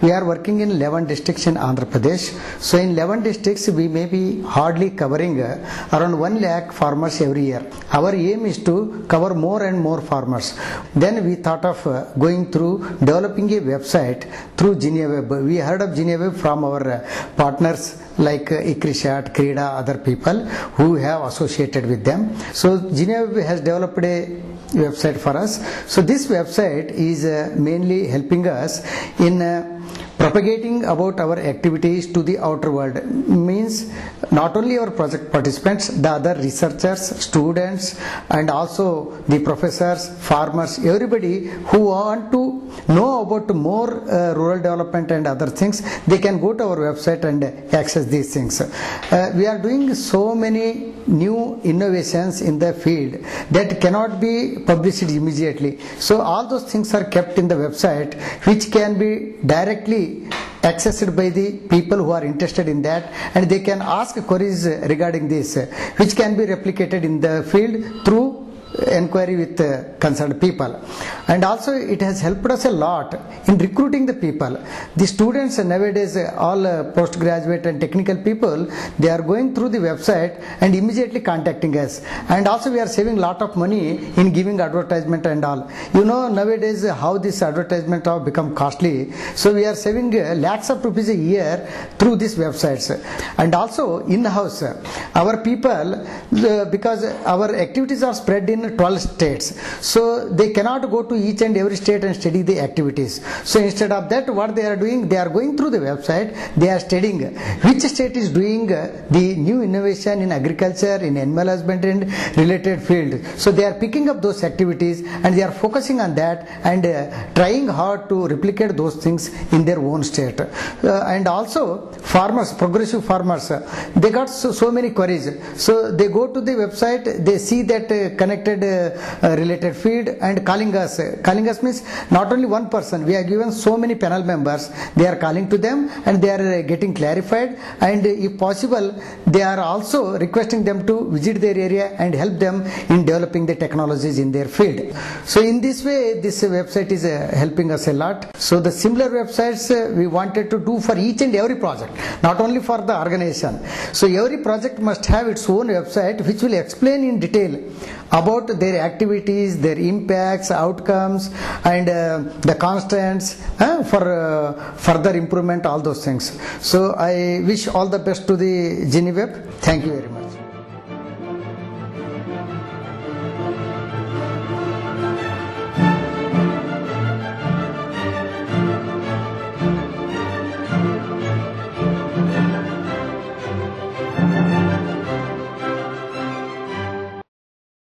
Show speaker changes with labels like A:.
A: We are working in 11 districts in Andhra Pradesh. So in 11 districts we may be hardly covering around 1 lakh farmers every year. Our aim is to cover more and more farmers. Then we thought of going through developing a website through GeniaWeb. We heard of GeniaWeb from our partners like Ikrishat, Krida, other people who have associated with them. So GeniaWeb has developed a website for us. So this website is mainly helping us in propagating about our activities to the outer world. Means not only our project participants, the other researchers, students, and also the professors, farmers, everybody who want to know about more rural development and other things, they can go to our website and access these things. We are doing so many new innovations in the field that cannot be published immediately. So all those things are kept in the website, which can be directly accessed by the people who are interested in that, and they can ask queries regarding this, which can be replicated in the field through inquiry with concerned people. And also it has helped us a lot in recruiting the people. The students nowadays, all postgraduate and technical people, they are going through the website and immediately contacting us. And also we are saving lot of money in giving advertisement and all. You know nowadays how this advertisement have become costly. So we are saving lakhs of rupees a year through these websites. And also in-house, our people, because our activities are spread in 12 states, so they cannot go to each and every state and study the activities. So instead of that, what they are doing, they are going through the website, they are studying which state is doing the new innovation in agriculture, in animal husbandry and related field. So they are picking up those activities and they are focusing on that and trying hard to replicate those things in their own state. And also farmers, progressive farmers, they got so many queries. So they go to the website, they see that connected related field and calling us. Calling us means not only one person, we are given so many panel members, they are calling to them and they are getting clarified, and if possible they are also requesting them to visit their area and help them in developing the technologies in their field. So in this way this website is helping us a lot. So the similar websites we wanted to do for each and every project, not only for the organization. So every project must have its own website which will explain in detail about their activities, their impacts, outcomes, and the constants for further improvement, all those things. So I wish all the best to the GeniaWeb. Thank you very much.